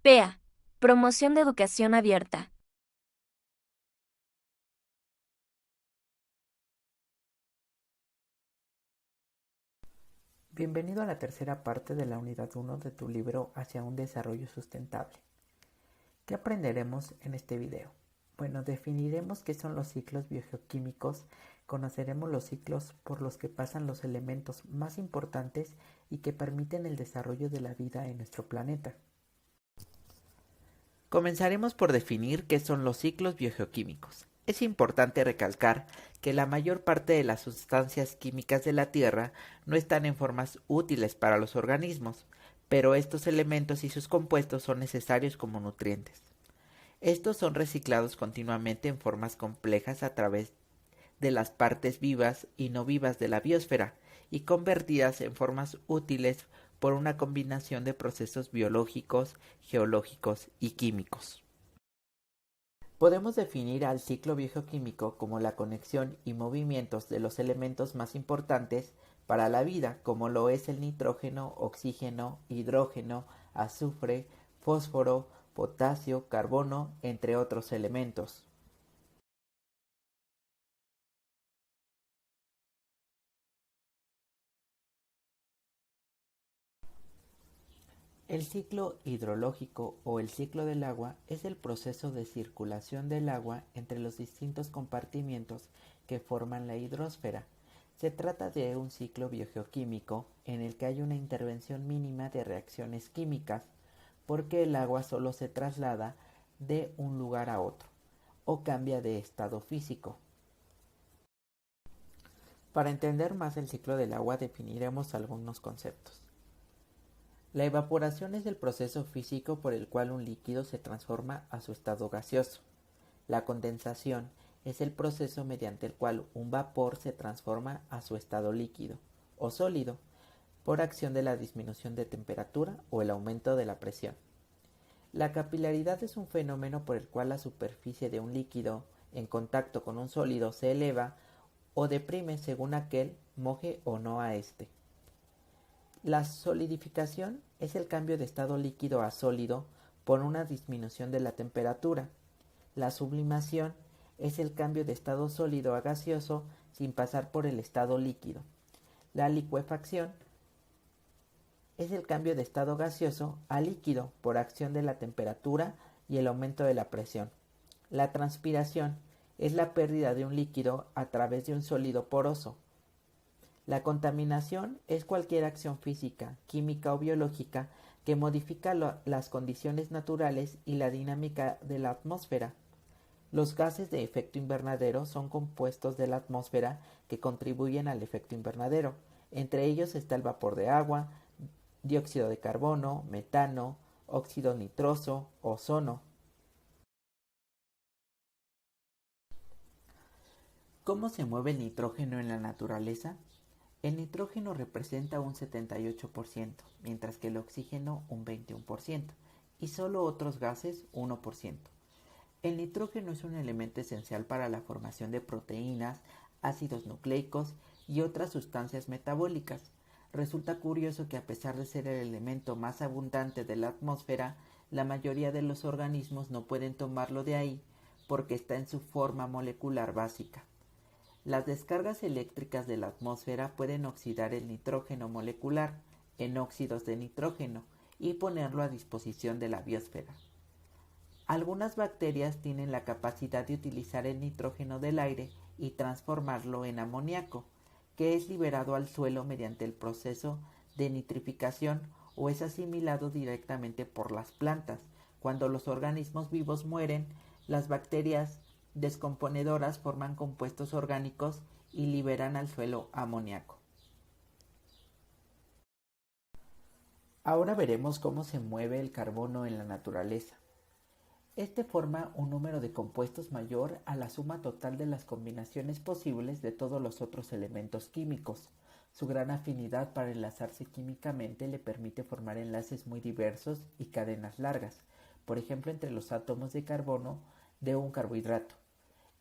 PEA. Promoción de educación abierta. Bienvenido a la tercera parte de la unidad 1 de tu libro Hacia un desarrollo sustentable. ¿Qué aprenderemos en este video? Bueno, definiremos qué son los ciclos biogeoquímicos, conoceremos los ciclos por los que pasan los elementos más importantes y que permiten el desarrollo de la vida en nuestro planeta. Comenzaremos por definir qué son los ciclos biogeoquímicos. Es importante recalcar que la mayor parte de las sustancias químicas de la Tierra no están en formas útiles para los organismos, pero estos elementos y sus compuestos son necesarios como nutrientes. Estos son reciclados continuamente en formas complejas a través de las partes vivas y no vivas de la biosfera y convertidas en formas útiles por una combinación de procesos biológicos, geológicos y químicos. Podemos definir al ciclo biogeoquímico como la conexión y movimientos de los elementos más importantes para la vida, como lo es el nitrógeno, oxígeno, hidrógeno, azufre, fósforo, potasio, carbono, entre otros elementos. El ciclo hidrológico o el ciclo del agua es el proceso de circulación del agua entre los distintos compartimientos que forman la hidrosfera. Se trata de un ciclo biogeoquímico en el que hay una intervención mínima de reacciones químicas, porque el agua solo se traslada de un lugar a otro o cambia de estado físico. Para entender más el ciclo del agua definiremos algunos conceptos. La evaporación es el proceso físico por el cual un líquido se transforma a su estado gaseoso. La condensación es el proceso mediante el cual un vapor se transforma a su estado líquido o sólido por acción de la disminución de temperatura o el aumento de la presión. La capilaridad es un fenómeno por el cual la superficie de un líquido en contacto con un sólido se eleva o deprime según aquel moje o no a éste. La solidificación es el cambio de estado líquido a sólido por una disminución de la temperatura. La sublimación es el cambio de estado sólido a gaseoso sin pasar por el estado líquido. La licuefacción es el cambio de estado gaseoso a líquido por acción de la temperatura y el aumento de la presión. La transpiración es la pérdida de un líquido a través de un sólido poroso. La contaminación es cualquier acción física, química o biológica que modifica las condiciones naturales y la dinámica de la atmósfera. Los gases de efecto invernadero son compuestos de la atmósfera que contribuyen al efecto invernadero. Entre ellos está el vapor de agua, dióxido de carbono, metano, óxido nitroso, ozono. ¿Cómo se mueve el nitrógeno en la naturaleza? El nitrógeno representa un 78%, mientras que el oxígeno un 21%, y solo otros gases 1%. El nitrógeno es un elemento esencial para la formación de proteínas, ácidos nucleicos y otras sustancias metabólicas. Resulta curioso que a pesar de ser el elemento más abundante de la atmósfera, la mayoría de los organismos no pueden tomarlo de ahí porque está en su forma molecular básica. Las descargas eléctricas de la atmósfera pueden oxidar el nitrógeno molecular en óxidos de nitrógeno y ponerlo a disposición de la biosfera. Algunas bacterias tienen la capacidad de utilizar el nitrógeno del aire y transformarlo en amoníaco, que es liberado al suelo mediante el proceso de nitrificación o es asimilado directamente por las plantas. Cuando los organismos vivos mueren, las bacterias descomponedoras forman compuestos orgánicos y liberan al suelo amoníaco. Ahora veremos cómo se mueve el carbono en la naturaleza. Este forma un número de compuestos mayor a la suma total de las combinaciones posibles de todos los otros elementos químicos. Su gran afinidad para enlazarse químicamente le permite formar enlaces muy diversos y cadenas largas, por ejemplo entre los átomos de carbono de un carbohidrato.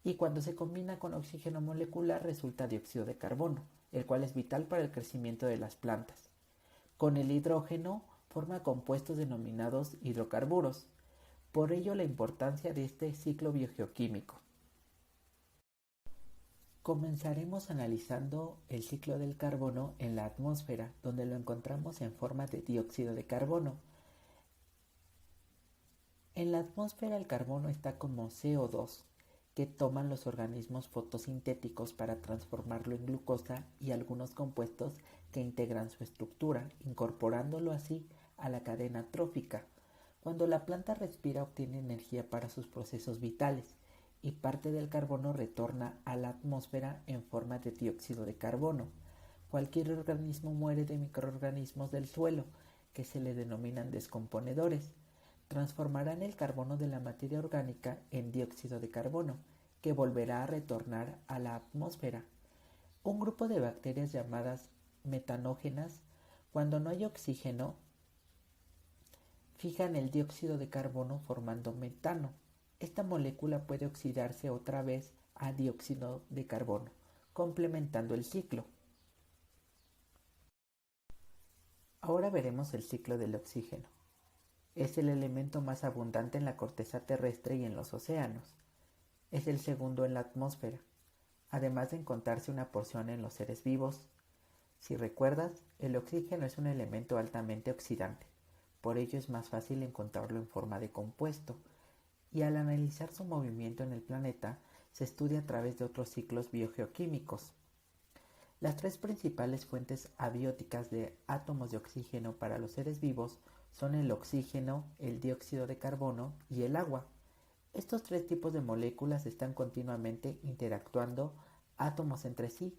Y cuando se combina con oxígeno molecular resulta dióxido de carbono, el cual es vital para el crecimiento de las plantas. Con el hidrógeno forma compuestos denominados hidrocarburos. Por ello la importancia de este ciclo biogeoquímico. Comenzaremos analizando el ciclo del carbono en la atmósfera, donde lo encontramos en forma de dióxido de carbono. En la atmósfera el carbono está como CO2, que toman los organismos fotosintéticos para transformarlo en glucosa y algunos compuestos que integran su estructura, incorporándolo así a la cadena trófica. Cuando la planta respira obtiene energía para sus procesos vitales y parte del carbono retorna a la atmósfera en forma de dióxido de carbono. Cualquier organismo muere de microorganismos del suelo, que se le denominan descomponedores. Transformarán el carbono de la materia orgánica en dióxido de carbono, que volverá a retornar a la atmósfera. Un grupo de bacterias llamadas metanógenas, cuando no hay oxígeno, fijan el dióxido de carbono formando metano. Esta molécula puede oxidarse otra vez a dióxido de carbono, complementando el ciclo. Ahora veremos el ciclo del oxígeno. Es el elemento más abundante en la corteza terrestre y en los océanos. Es el segundo en la atmósfera, además de encontrarse una porción en los seres vivos. Si recuerdas, el oxígeno es un elemento altamente oxidante, por ello es más fácil encontrarlo en forma de compuesto, y al analizar su movimiento en el planeta, se estudia a través de otros ciclos biogeoquímicos. Las tres principales fuentes abióticas de átomos de oxígeno para los seres vivos son el oxígeno, el dióxido de carbono y el agua. Estos tres tipos de moléculas están continuamente interactuando átomos entre sí,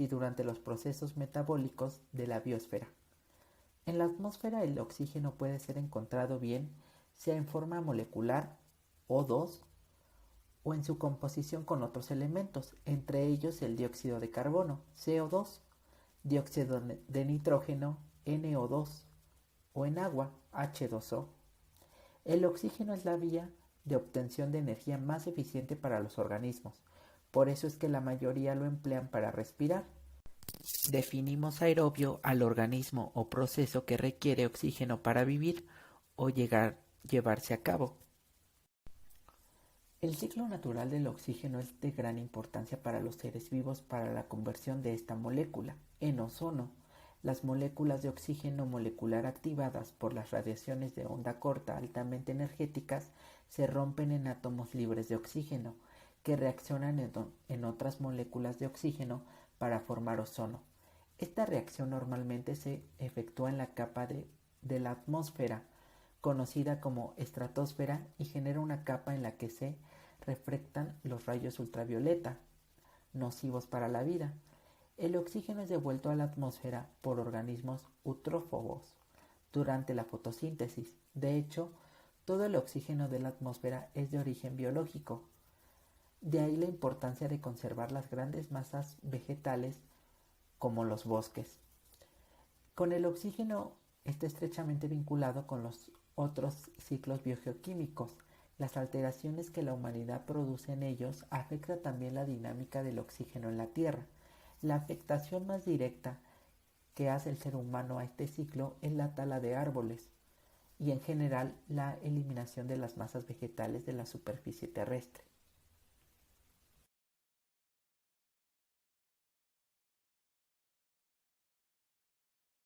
durante los procesos metabólicos de la biosfera. En la atmósfera el oxígeno puede ser encontrado bien sea en forma molecular O2 o en su composición con otros elementos, entre ellos el dióxido de carbono, CO2, dióxido de nitrógeno, NO2, o en agua, H2O. El oxígeno es la vía de obtención de energía más eficiente para los organismos, por eso es que la mayoría lo emplean para respirar. Definimos aerobio al organismo o proceso que requiere oxígeno para vivir o llevarse a cabo. El ciclo natural del oxígeno es de gran importancia para los seres vivos para la conversión de esta molécula en ozono. Las moléculas de oxígeno molecular activadas por las radiaciones de onda corta altamente energéticas se rompen en átomos libres de oxígeno que reaccionan en otras moléculas de oxígeno para formar ozono. Esta reacción normalmente se efectúa en la capa de la atmósfera, conocida como estratosfera, y genera una capa en la que se reflectan los rayos ultravioleta, nocivos para la vida. El oxígeno es devuelto a la atmósfera por organismos eutrófobos durante la fotosíntesis. De hecho, todo el oxígeno de la atmósfera es de origen biológico. De ahí la importancia de conservar las grandes masas vegetales como los bosques. Con el oxígeno está estrechamente vinculado con los otros ciclos biogeoquímicos. Las alteraciones que la humanidad produce en ellos afectan también la dinámica del oxígeno en la Tierra. La afectación más directa que hace el ser humano a este ciclo es la tala de árboles y en general la eliminación de las masas vegetales de la superficie terrestre.